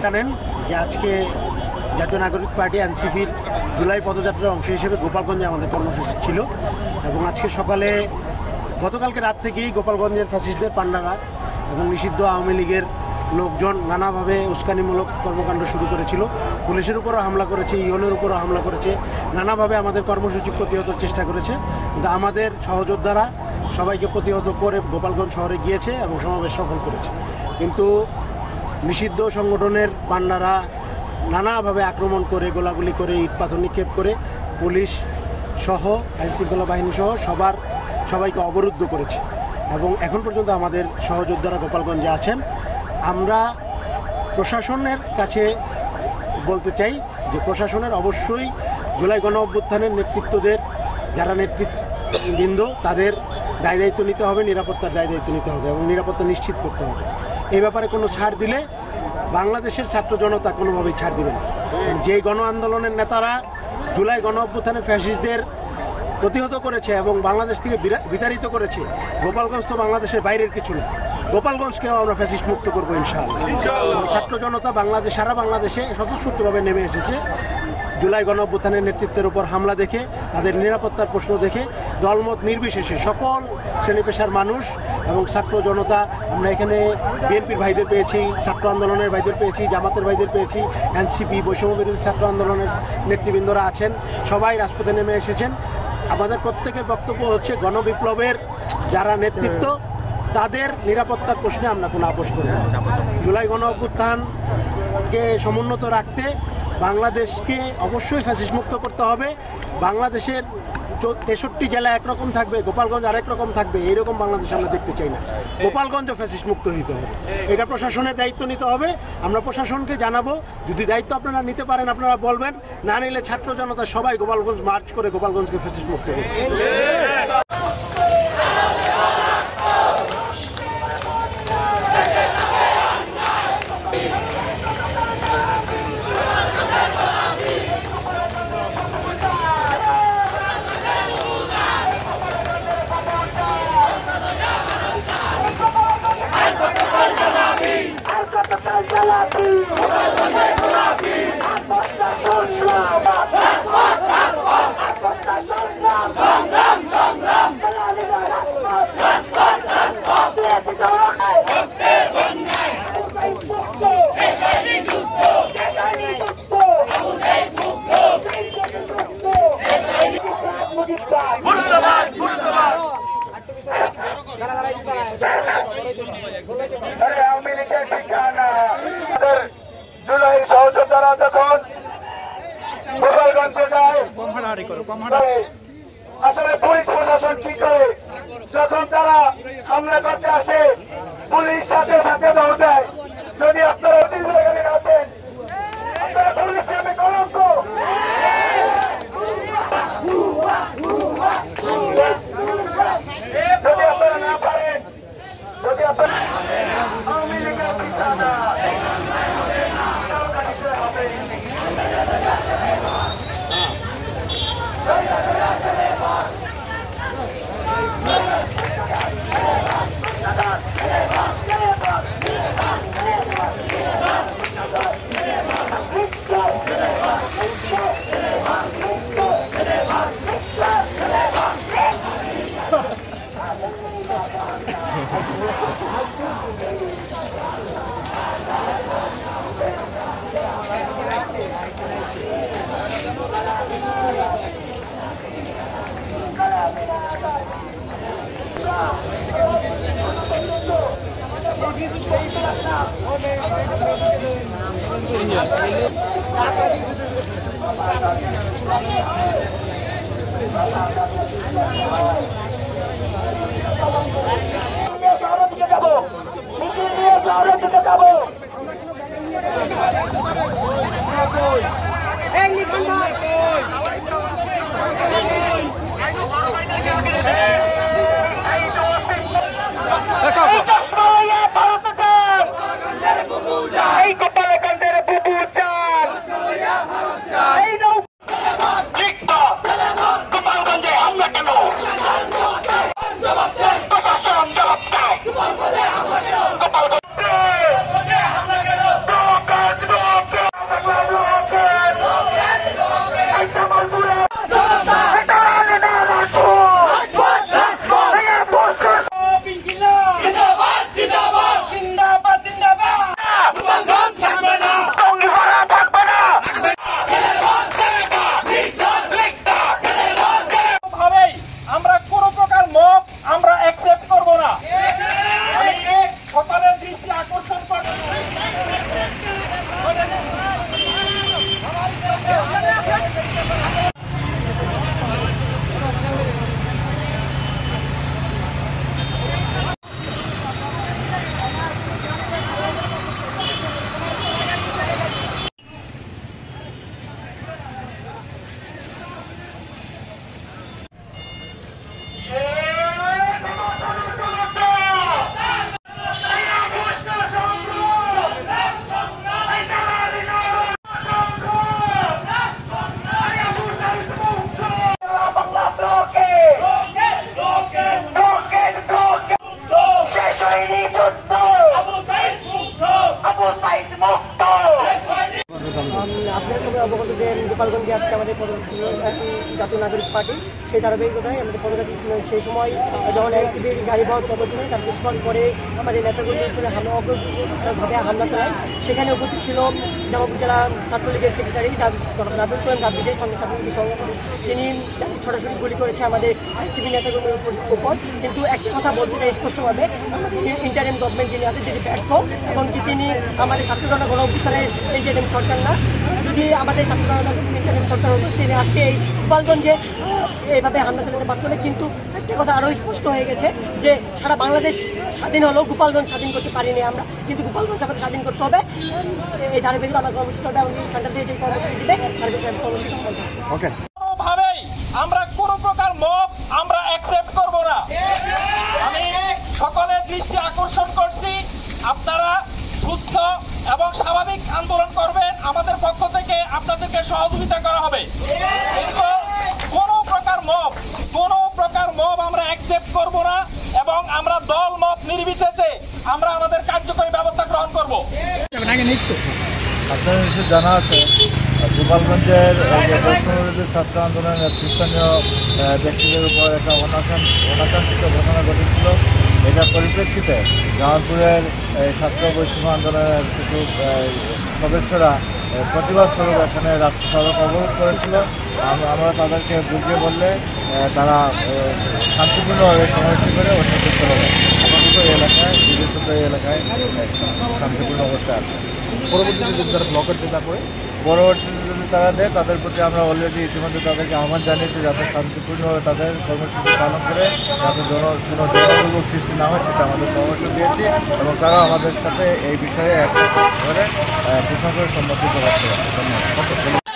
জানেন যে আজকে জাতীয় নাগরিক পার্টি এনসিপির জুলাই পদযাত্রার অংশ হিসেবে গোপালগঞ্জে আমাদের কর্মসূচি ছিল এবং আজকে সকালে গতকালকে রাত থেকেই গোপালগঞ্জের ফ্যাসিস্টদের পান্ডারা এবং নিষিদ্ধ আওয়ামী লীগের লোকজন নানাভাবে উস্কানিমূলক কর্মকাণ্ড শুরু করেছিল। পুলিশের উপরও হামলা করেছে, ইউএনের উপরও হামলা করেছে, নানাভাবে আমাদের কর্মসূচি প্রতিহত চেষ্টা করেছে। কিন্তু আমাদের সহযোদ্ধারা সবাইকে প্রতিহত করে গোপালগঞ্জ শহরে গিয়েছে এবং সমাবেশ সফল করেছে। কিন্তু নিষিদ্ধ সংগঠনের পান্ডারা নানাভাবে আক্রমণ করে, গোলাগুলি করে, ইট পাথর নিক্ষেপ করে পুলিশ সহ আইনশৃঙ্খলা বাহিনী সহ সবাইকে অবরুদ্ধ করেছে এবং এখন পর্যন্ত আমাদের সহযোদ্ধারা গোপালগঞ্জে আছেন। আমরা প্রশাসনের কাছে বলতে চাই যে প্রশাসনের অবশ্যই জুলাই গণ অভ্যুত্থানের নেতৃত্বদের যারা নেতৃবৃন্দ তাদের দায় দায়িত্ব নিতে হবে, নিরাপত্তার দায় দায়িত্ব নিতে হবে এবং নিরাপত্তা নিশ্চিত করতে হবে। এই ব্যাপারে কোনো ছাড় দিলে বাংলাদেশের ছাত্র জনতা কোনোভাবেই ছাড় দিবে না। যেই গণ আন্দোলনের নেতারা জুলাই গণ অভ্যুত্থানে ফ্যাসিস্টদের প্রতিহত করেছে এবং বাংলাদেশ থেকে বিতাড়িত করেছে, গোপালগঞ্জ তো বাংলাদেশের বাইরের কিছু না। গোপালগঞ্জকেও আমরা ফ্যাসিস্ট মুক্ত করবো ইনশাআল্লাহ। ছাত্র জনতা সারা বাংলাদেশে স্বতঃস্ফূর্তভাবে নেমে এসেছে জুলাই গণ অভ্যুত্থানের নেতৃত্বের উপর হামলা দেখে, তাদের নিরাপত্তার প্রশ্ন দেখে দলমত নির্বিশেষে সকল শ্রেণী পেশার মানুষ এবং ছাত্র জনতা, আমরা এখানে বিএনপির ভাইদের পেয়েছি, ছাত্র আন্দোলনের ভাইদের পেয়েছি, জামাতের ভাইদের পেয়েছি, এনসিপি বৈষম্য বিরোধী ছাত্র আন্দোলনের নেতৃবৃন্দরা আছেন, সবাই রাজপথে নেমে এসেছেন। আমাদের প্রত্যেকের বক্তব্য হচ্ছে গণবিপ্লবের যারা নেতৃত্ব তাদের নিরাপত্তার প্রশ্নে আমরা কোনো আপোষ করব না। জুলাই গণ অভ্যুত্থানকে সমুন্নত রাখতে বাংলাদেশকে অবশ্যই ফ্যাসিস্ট মুক্ত করতে হবে। বাংলাদেশের 63 জেলা একরকম থাকবে, গোপালগঞ্জ আরেক রকম থাকবে, এইরকম বাংলাদেশ আমরা দেখতে চাই না। গোপালগঞ্জও ফ্যাসিস্ট মুক্ত হতে হবে, এটা প্রশাসনের দায়িত্ব নিতে হবে। আমরা প্রশাসনকে জানাবো, যদি দায়িত্ব আপনারা নিতে পারেন আপনারা বলবেন, না নিলে ছাত্র জনতা সবাই গোপালগঞ্জ মার্চ করে গোপালগঞ্জকে ফ্যাসিস্ট মুক্ত করবে। জুলাই সহযোদ্ধারা যখন গোপালগঞ্জে যায়, আসলে পুলিশ প্রশাসন কি করে, যখন তারা হামলা করতে আসে পুলিশ সাথে সাথে দৌড় দেয়। যদি আপনারা আছেন, আপনারা পুলিশ নামে কলঙ্ক। যদি আপনারা না পারেন, যদি আপনারা আওয়ামী লীগের ঠিকানা গোপালগঞ্জে গোপালগঞ্জে আজকে আমাদের পদযাত্রা জাতীয় নাগরিক পার্টি সেই ধারাবাহিকতায় আমাদের পদযাত্রা সেই সময় যখন এনসিপির গাড়ি বহর প্রদর্শনে তার কিছুক্ষণ পরে আমাদের নেতাকর্মীর উপরে অগ্রভাবে হামলা চালায়। সেখানে উপস্থিত ছিল জামালপুর জেলা ছাত্রলীগের সেক্রেটারি নাবিল করেন রাব্বিজের সঙ্গে ছাত্রলীগের সভাপতি, তিনি সরাসরি গুলি করেছে আমাদের এনসিপি নেতাকর্মীর উপর। কিন্তু একটা কথা বলতে চাই স্পষ্টভাবে, আমাদের ইন্টারিম গভর্নমেন্ট যিনি আছে তিনি ব্যর্থ এবং তিনি আমাদের ছাত্র জনতা গণ অভ্যুত্থানের ইন্টারিম সরকার না। যদি আমাদের ছাত্র জনতা ইন্টারিম সরকার হতো তিনি আজকে এই গোপালগঞ্জে এইভাবে হামলা চালাতে পারত না। কিন্তু একটা কথা আরও স্পষ্ট হয়ে গেছে যে সারা বাংলাদেশ স্বাধীন হলেও গোপালগঞ্জ স্বাধীন করতে পারিনি আমরা, কিন্তু গোপালগঞ্জ আমাদের স্বাধীন করতে হবে। এই ধারাবাহিকতা আমার কর্মসূচি হবে এবং সেন্টার থেকে যে কর্মসূচি দিবে কর্মসূচি হবে। ওকে, কোনোভাবেই আমরা কোনো প্রকার মব আমরা অ্যাকসেপ্ট করব না। আমি সকলের দৃষ্টি আকর্ষণ করছি, আপনারা সুস্থ এবং স্বাভাবিক আন্দোলন করবেন, আমাদের পক্ষ থেকে আপনাদেরকে সহযোগিতা করা হবে। কিন্তু কোনো প্রকার মব আমরা অ্যাকসেপ্ট করব না এবং আমরা দল মত নির্বিশেষে আমরা আমাদের কার্যকরী ব্যবস্থা গ্রহণ করব। আপনাদের নিশ্চয় জানা আছে গোপালগঞ্জের ছাত্র আন্দোলনের নেতৃস্থানীয় ব্যক্তিদের উপর একটা অনাকাঙ্ক্ষিত ঘটনা ঘটেছিল। এটার পরিপ্রেক্ষিতে জামালপুরের ছাত্র বৈষম্য আন্দোলনের কিছু সদস্যরা প্রতিবাদ স্বরূপ এখানে রাস্তা সড়ক অবরোধ করেছিল। আমরা তাদেরকে বুঝিয়ে বললে তারা শান্তিপূর্ণভাবে সমাবেশ করে ওটা করতে হবে। আপাতত এই এলাকায় বিশেষত এই এলাকায় শান্তিপূর্ণ অবস্থা আছে। পরবর্তীতে যদি তারা ব্লকের চিন্তা করে পরবর্তীতে যদি তারা দেয়, তাদের প্রতি আমরা অলরেডি ইতিমধ্যে তাদেরকে আহ্বান জানিয়েছি যাতে শান্তিপূর্ণভাবে তাদের কর্মসূচি পালন করে, যাতে কোনো জনদুর্ভোগ সৃষ্টি না হয় সেটা আমাদের পরামর্শ দিয়েছি এবং তারা আমাদের সাথে এই বিষয়ে একটা করে প্রশাসনের সম্মতি প্রকাশ করে। ধন্যবাদ।